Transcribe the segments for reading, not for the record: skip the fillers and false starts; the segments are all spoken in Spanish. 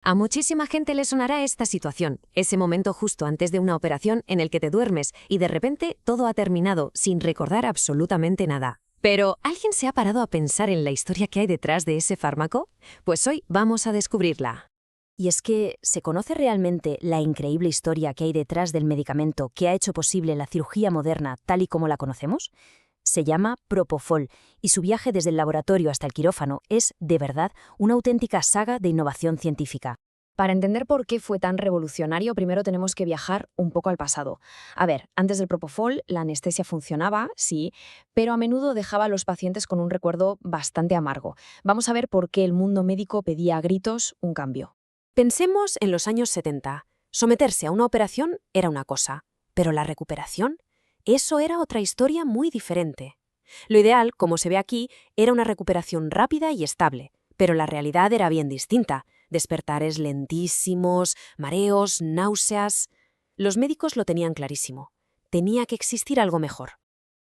A muchísima gente le sonará esta situación, ese momento justo antes de una operación en el que te duermes y de repente todo ha terminado sin recordar absolutamente nada. Pero, ¿alguien se ha parado a pensar en la historia que hay detrás de ese fármaco? Pues hoy vamos a descubrirla. Y es que, ¿se conoce realmente la increíble historia que hay detrás del medicamento que ha hecho posible la cirugía moderna tal y como la conocemos? Se llama Propofol, y su viaje desde el laboratorio hasta el quirófano es, de verdad, una auténtica saga de innovación científica. Para entender por qué fue tan revolucionario, primero tenemos que viajar un poco al pasado. A ver, antes del Propofol, la anestesia funcionaba, sí, pero a menudo dejaba a los pacientes con un recuerdo bastante amargo. Vamos a ver por qué el mundo médico pedía a gritos un cambio. Pensemos en los años 70. Someterse a una operación era una cosa, pero la recuperación, eso era otra historia muy diferente. Lo ideal, como se ve aquí, era una recuperación rápida y estable, pero la realidad era bien distinta. Despertares lentísimos, mareos, náuseas. Los médicos lo tenían clarísimo. Tenía que existir algo mejor.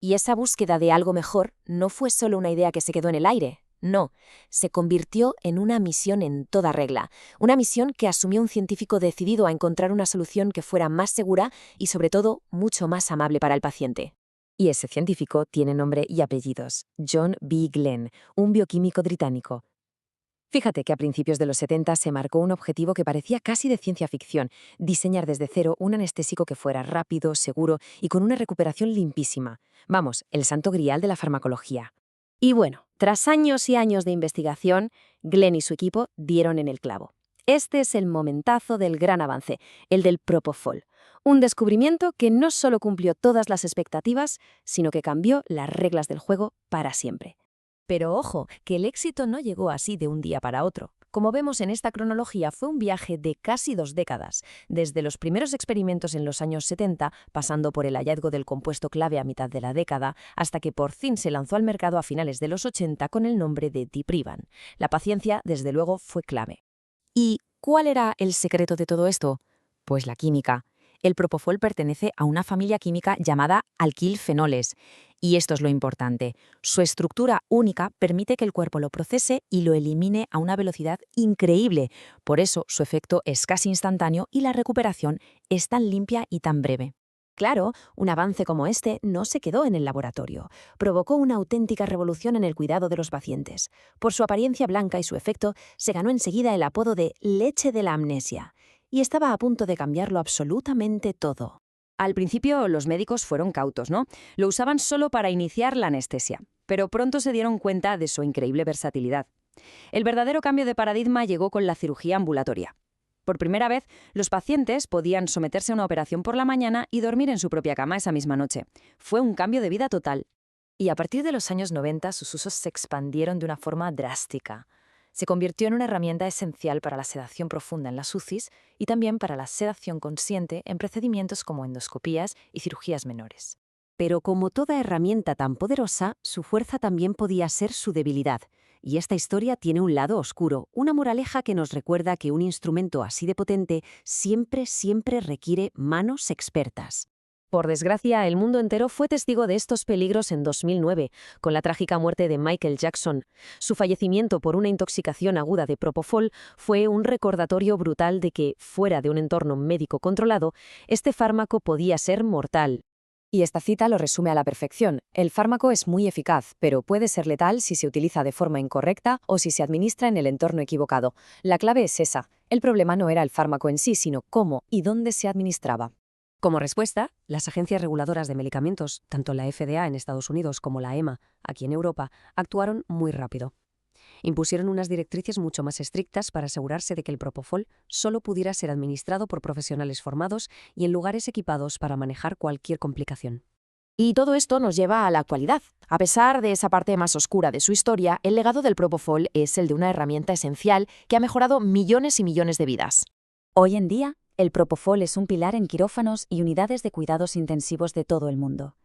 Y esa búsqueda de algo mejor no fue solo una idea que se quedó en el aire. No, se convirtió en una misión en toda regla, una misión que asumió un científico decidido a encontrar una solución que fuera más segura y, sobre todo, mucho más amable para el paciente. Y ese científico tiene nombre y apellidos: John B. Glenn, un bioquímico británico. Fíjate que a principios de los 70 se marcó un objetivo que parecía casi de ciencia ficción: diseñar desde cero un anestésico que fuera rápido, seguro y con una recuperación limpísima. Vamos, el santo grial de la farmacología. Y bueno, tras años y años de investigación, Glenn y su equipo dieron en el clavo. Este es el momentazo del gran avance, el del Propofol. Un descubrimiento que no solo cumplió todas las expectativas, sino que cambió las reglas del juego para siempre. Pero ojo, que el éxito no llegó así de un día para otro. Como vemos en esta cronología, fue un viaje de casi 2 décadas, desde los primeros experimentos en los años 70, pasando por el hallazgo del compuesto clave a mitad de la década, hasta que por fin se lanzó al mercado a finales de los 80 con el nombre de Diprivan. La paciencia, desde luego, fue clave. ¿Y cuál era el secreto de todo esto? Pues la química. El Propofol pertenece a una familia química llamada alquilfenoles. Y esto es lo importante: su estructura única permite que el cuerpo lo procese y lo elimine a una velocidad increíble. Por eso su efecto es casi instantáneo y la recuperación es tan limpia y tan breve. Claro, un avance como este no se quedó en el laboratorio. Provocó una auténtica revolución en el cuidado de los pacientes. Por su apariencia blanca y su efecto, se ganó enseguida el apodo de leche de la amnesia. Y estaba a punto de cambiarlo absolutamente todo. Al principio los médicos fueron cautos, ¿no? Lo usaban solo para iniciar la anestesia, pero pronto se dieron cuenta de su increíble versatilidad. El verdadero cambio de paradigma llegó con la cirugía ambulatoria. Por primera vez, los pacientes podían someterse a una operación por la mañana y dormir en su propia cama esa misma noche. Fue un cambio de vida total. Y a partir de los años 90 sus usos se expandieron de una forma drástica. Se convirtió en una herramienta esencial para la sedación profunda en las UCIs y también para la sedación consciente en procedimientos como endoscopías y cirugías menores. Pero como toda herramienta tan poderosa, su fuerza también podía ser su debilidad. Y esta historia tiene un lado oscuro, una moraleja que nos recuerda que un instrumento así de potente siempre requiere manos expertas. Por desgracia, el mundo entero fue testigo de estos peligros en 2009, con la trágica muerte de Michael Jackson. Su fallecimiento por una intoxicación aguda de Propofol fue un recordatorio brutal de que, fuera de un entorno médico controlado, este fármaco podía ser mortal. Y esta cita lo resume a la perfección: el fármaco es muy eficaz, pero puede ser letal si se utiliza de forma incorrecta o si se administra en el entorno equivocado. La clave es esa: el problema no era el fármaco en sí, sino cómo y dónde se administraba. Como respuesta, las agencias reguladoras de medicamentos, tanto la FDA en Estados Unidos como la EMA aquí en Europa, actuaron muy rápido. Impusieron unas directrices mucho más estrictas para asegurarse de que el Propofol solo pudiera ser administrado por profesionales formados y en lugares equipados para manejar cualquier complicación. Y todo esto nos lleva a la actualidad. A pesar de esa parte más oscura de su historia, el legado del Propofol es el de una herramienta esencial que ha mejorado millones y millones de vidas. Hoy en día, el Propofol es un pilar en quirófanos y unidades de cuidados intensivos de todo el mundo.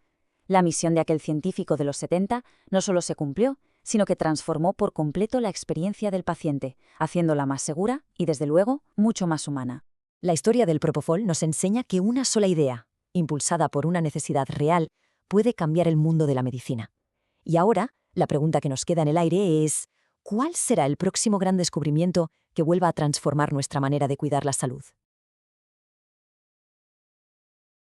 La misión de aquel científico de los 70 no solo se cumplió, sino que transformó por completo la experiencia del paciente, haciéndola más segura y, desde luego, mucho más humana. La historia del Propofol nos enseña que una sola idea, impulsada por una necesidad real, puede cambiar el mundo de la medicina. Y ahora, la pregunta que nos queda en el aire es: ¿Cuál será el próximo gran descubrimiento que vuelva a transformar nuestra manera de cuidar la salud?